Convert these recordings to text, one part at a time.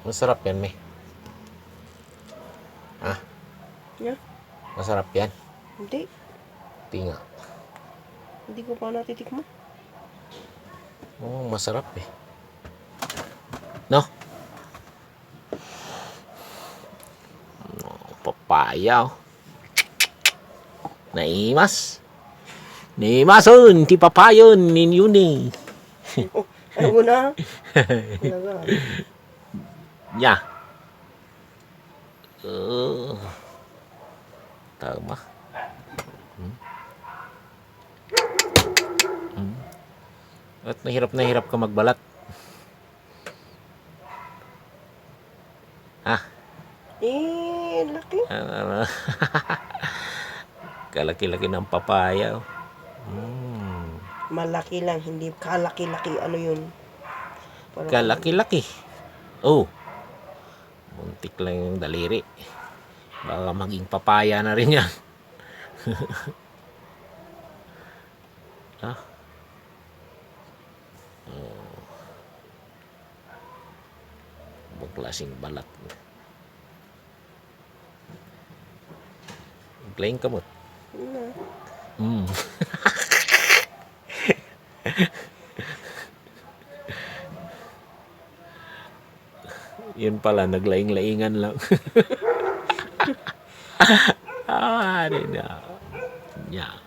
Masarap yan, May. Ha? Yeah. Masarap yan? Hindi. Hindi nga. Hindi ko pa natitikman. Oo, masarap eh. No? Papaya, oh. Naimas. Naimason, ti papayon, ninyo ni. Oh, ayaw mo na. Talaga. Ya. Tama. At na hirap ka magbalat. Ha? Laki. Kalaki-laki ng papaya. Malaki lang, hindi kalaki-laki. Ano yun? Parang Kalaki-laki. Oh. Muntik lang yung daliri. Baka maging papaya na rin yan. Ha? Ibang klaseng balat. Playing kamot. ano. Yun pala, naglaing-laingan lang. Di na. Yeah.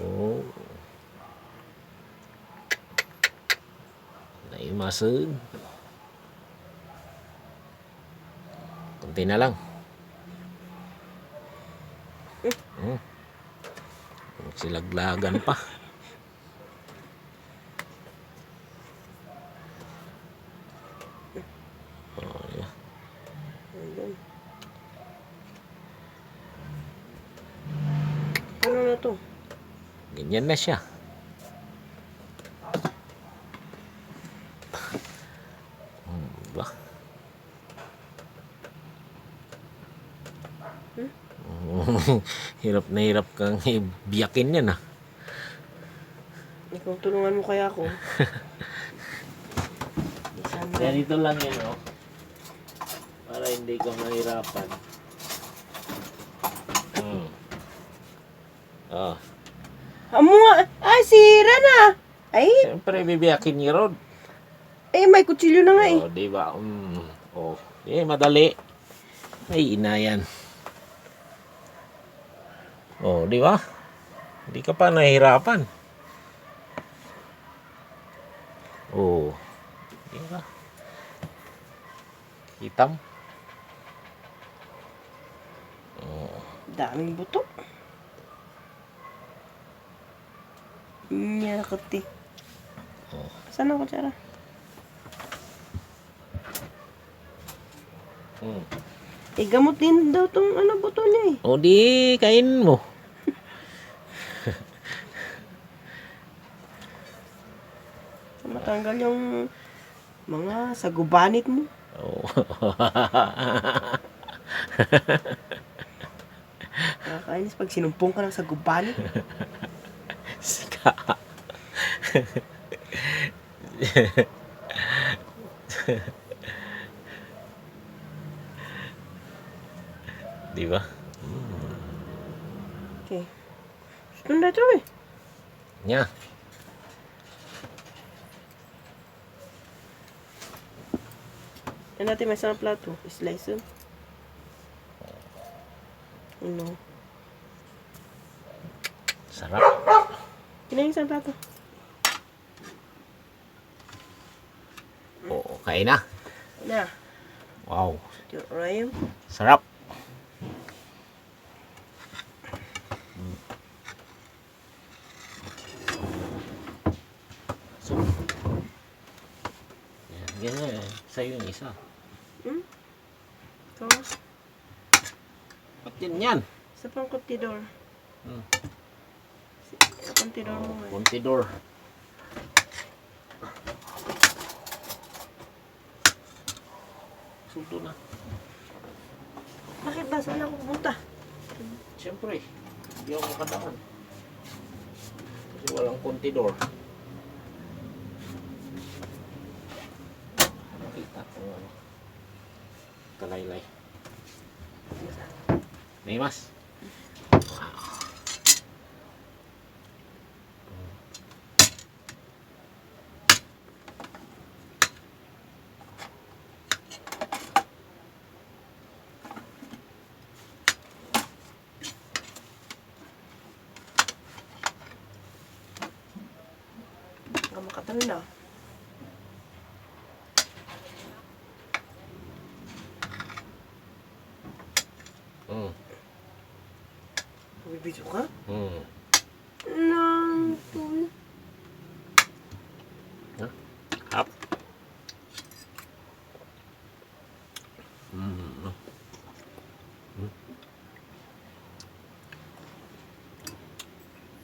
Oh. Naimasun. Kunti na lang. Silaglagan pa. Oh, yeah. Ano na to? Ganyan na siya. Ba? Hirap na hirap kang biyakin yan, ah. Ikaw, tulungan mo kaya ako. Isama. Ganito lang yan, oh. Para hindi ka mahirapan. Oh. Amo nga. Ay, sira na. Ay, Siyempre, bibiyakin niyo ron. may kutsilyo na nga eh. Oh, di ba? Oh, madali. Ay, ina yan. Oh, di ba? Hindi ka pa nahihirapan. Oh. Di ba? Kitam. Daming buto. Nyakati. Saan ang kutsara? Gamot din daw tong buto niya eh. O di, kain mo. Matanggal yung mga sagubanit mo. Oh. Nakakainis pag sinumpong ka ng sagubanit. Sika. Di ba? Okay. Gusto na ito eh. Nya. Yan natin may isang plato. Slice yun. Ano? Sarap. Kinain isang plato. Oo, kain na. Na. Wow. Ryan. Sarap. So, ganyan. Sa'yo yung isa. So, Ba't yan? isa pang kontidor. Isa kontidor mo eh. Contidor. Sunto na. Bakit ba? Saan ako pumunta? Siyempre, hindi ako makadaan. Walang kontidor. Makita kung ano. Kalaylay. Naimas. Makatabi na. Bibidyo ka? Nang tuloy. Hap.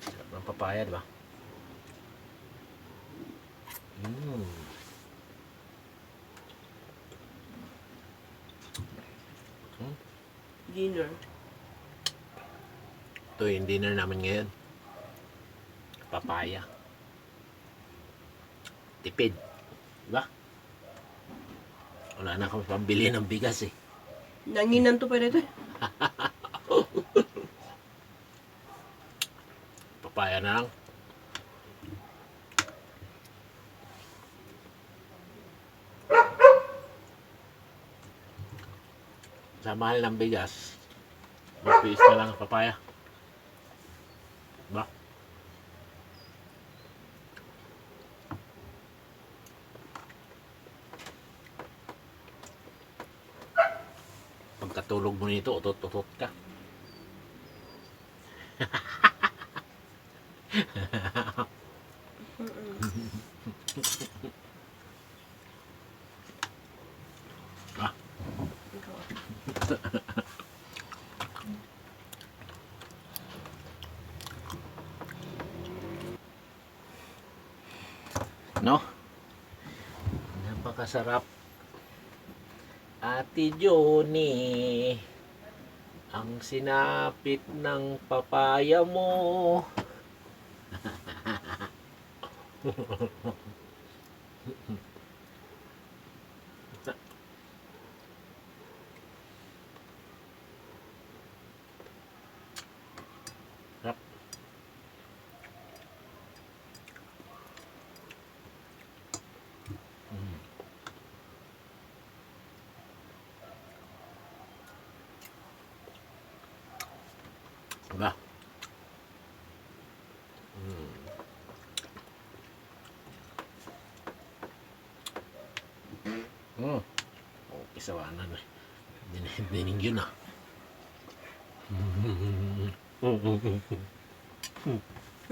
Sarap ng papaya, di ba? Dinner. Ito yung dinner namin ngayon. Papaya. Tipid. Diba? Wala na akong pambili ng bigas eh. Nanginan to pa rin ito. Papaya na lang. Sa mahal ng bigas, magpiis na lang ang papaya. Diba? Pagkatulog mo nito, utot-utot ka. Ah. No? Napakasarap. Ate Johnny, ang sinapit ng papaya mo. Sarap. Diba? Oh, kisawanan eh. Dining yun ah.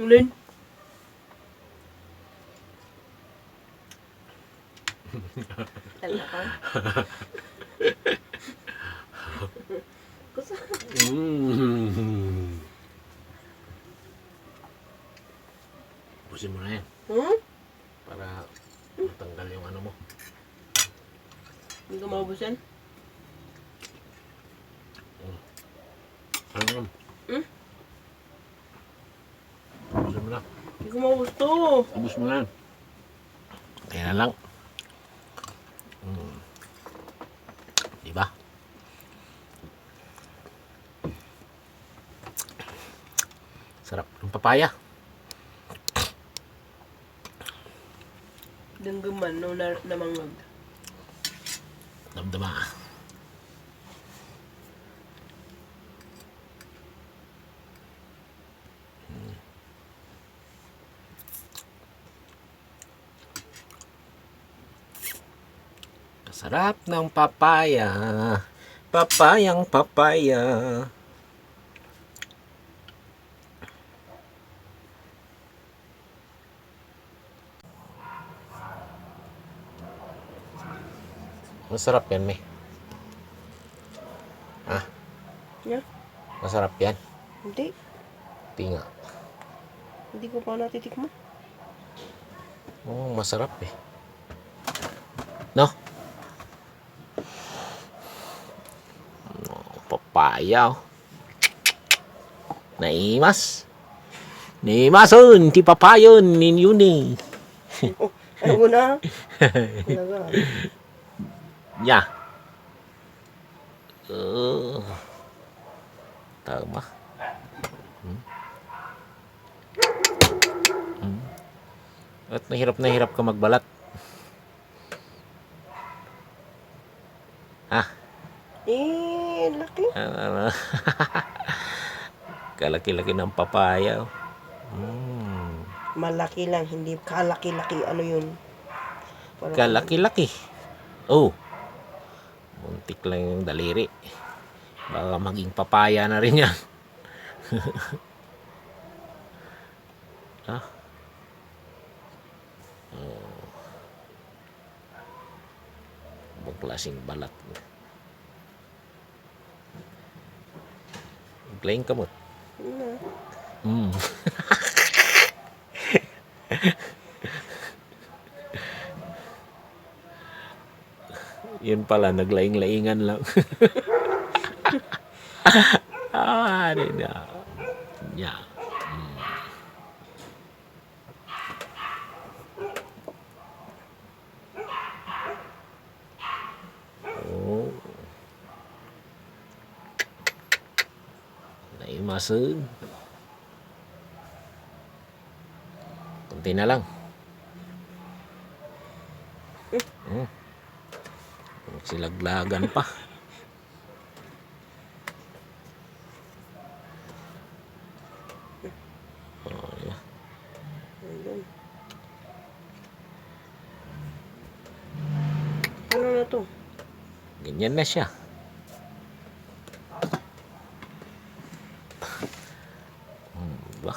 Ulin. Tala ka. Kusa. Pusin mo na yan. Para matanggal yung ano mo. Hindi ka maubos yan? Ano? Pusin mo na. Hindi ko maubos to. Ubus mo na. Kaya lang. Diba? Sarap ng papaya. Danggaman no namangag. Damdama. Sarap ng papaya. Papayang papaya. Masarap yan, May. Ah, Yeah? masarap yan. Hindi. Tinga. Hindi ko pa natitikman. Oo, masarap eh. No? Papaya. Oh. Naimas. Ni masun, ti papayon, ninyo ni. Oh, ano mo na? Talaga. Ya. Tama. At na hirap ka magbalat. Ha? Laki. Ano? Kalaki-laki ng papaya. Mm. Malaki lang, hindi kalaki-laki. Ano yun? Parang Kalaki-laki. Oh, muntik lang yung daliri. Baka maging papaya na rin yan. Ha? Ibang klaseng balat. Plain kamot. ano? Mm. Yun pala, naglaing-laingan lang. Di na. Yeah. Oh. Naimasun. Kunti na lang. Silaglagan pa. Oh, yeah. Ayun. Ano na to? Ganyan na siya. Ba?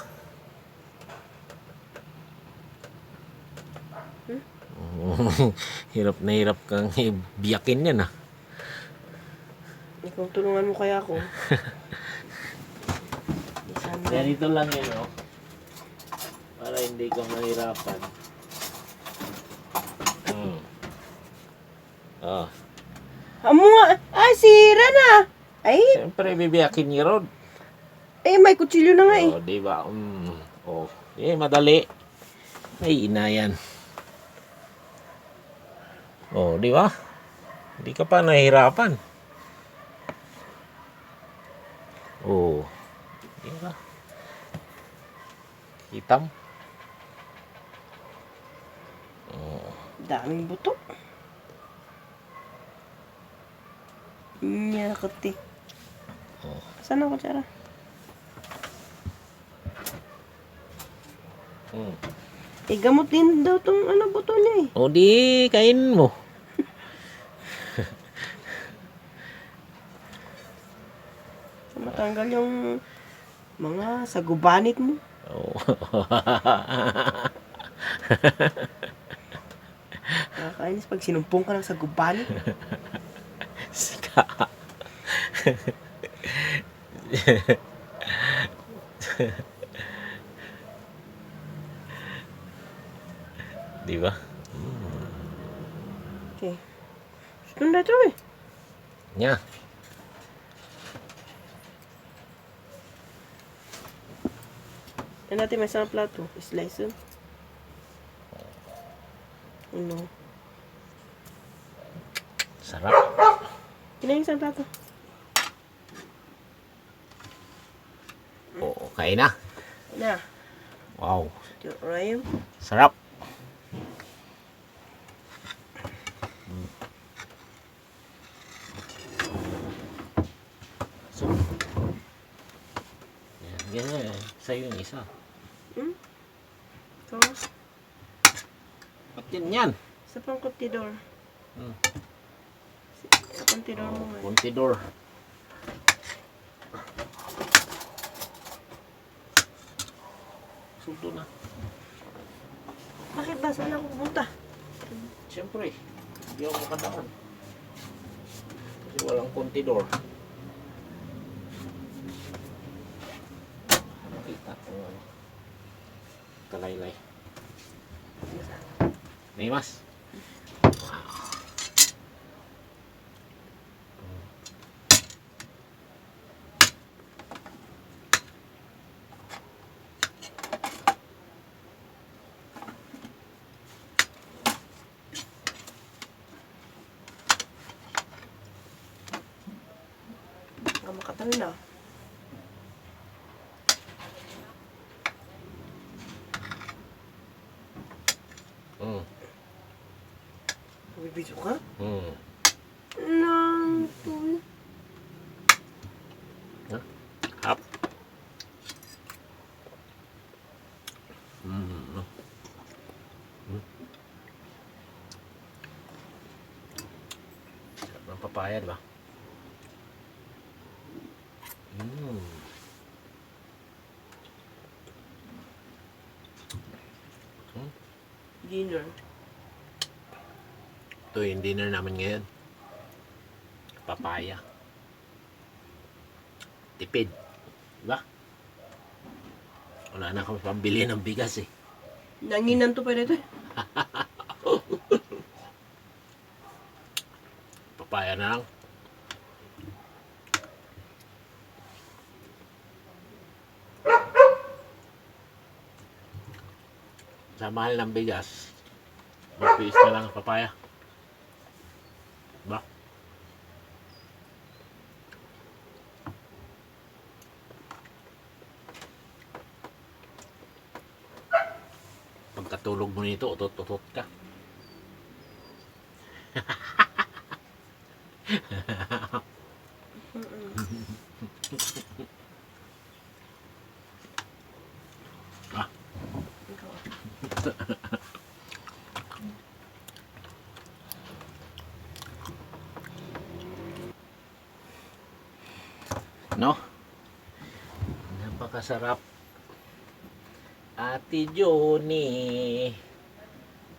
Hirap na hirap kang biyakin yan ah. Ikaw, tulungan mo kaya ako. Ganito lang yun oh. Para hindi ka mahirapan. Oh. Amo nga! Ay, sira na! Ay, Siyempre bibiyakin niya Rod. may kutsilyo na nga eh. Oh, di ba? Oh, madali. Ay, ina yan. Oh, di ba? Hindi ka pa nahihirapan. Oh. Di ba? Hitam. Daming buto. Nyakati. Saan ang kutsara? Gamot din daw tong buto niya eh. O di, kain mo. Matanggal yung mga sagubanit mo. Oh. Nakakainis pag sinumpong ka ng sagubanit. Sika. Di ba? Okay. Gusto na ito eh. Nya. Yan natin may isang plato. Slice yun. Ano? Sarap. Yun na yung isang plato. Oo, kain na. Na. Wow. Ryan. Sarap. So, yan. Sa'yo yung isa. Ito. Ba't yan? Isa pang kontidor. Sa kontidor mo nga. Contador. Sunto na. Bakit ba? Saan ako pupunta? Siyempre, hindi ako makadaan. Kasi walang contador. Makita ko ano. Kalaylay. Nimas. Baka makatagal na. Mm. Bibidyo ka? Mm. Nang tuloy. Hap. Mm. Mm. Sarap ng papaya, di ba? Mm. Dinner. Ito yung dinner namin ngayon. Papaya. Tipid. Diba? Wala na kami pambili ng bigas eh. Nanginan to pa dito eh. Papaya na lang. Sa mahal ng bigas, magpiis na lang ang papaya. Diba? Pagkatulog mo nito, utot-utot ka. Ah, Ikaw. no? Napakasarap. Ate Johnny,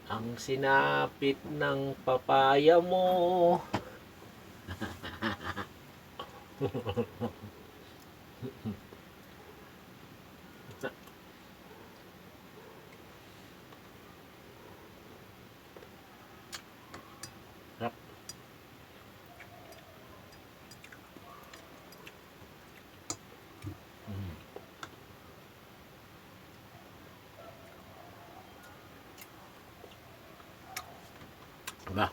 ang sinapit ng papaya mo. Sarap. Diba?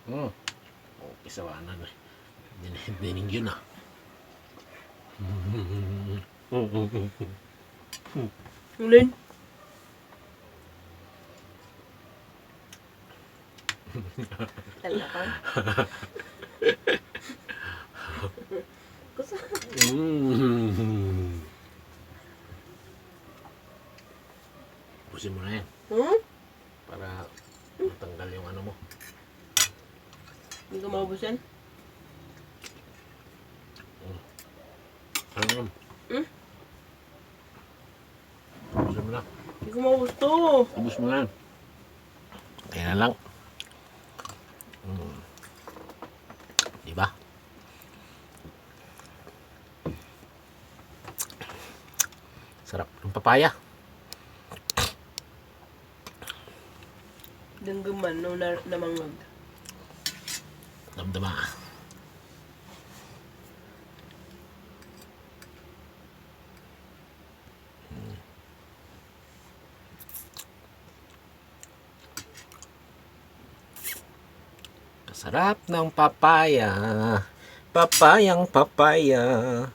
Oh, kisawanan eh. Dinig yun ah. Ulin. Tala ka. Kusa. Pusin mo na yan para matanggal yung ano mo. Hindi ka maubos yan? Ano? Pusin mo na. Hindi ko maubos to. Ubus mo na yan. Kaya na lang. Diba? Sarap ng papaya. Danggaman no namangag. Damdama. Sarap ng papaya. Papayang papaya.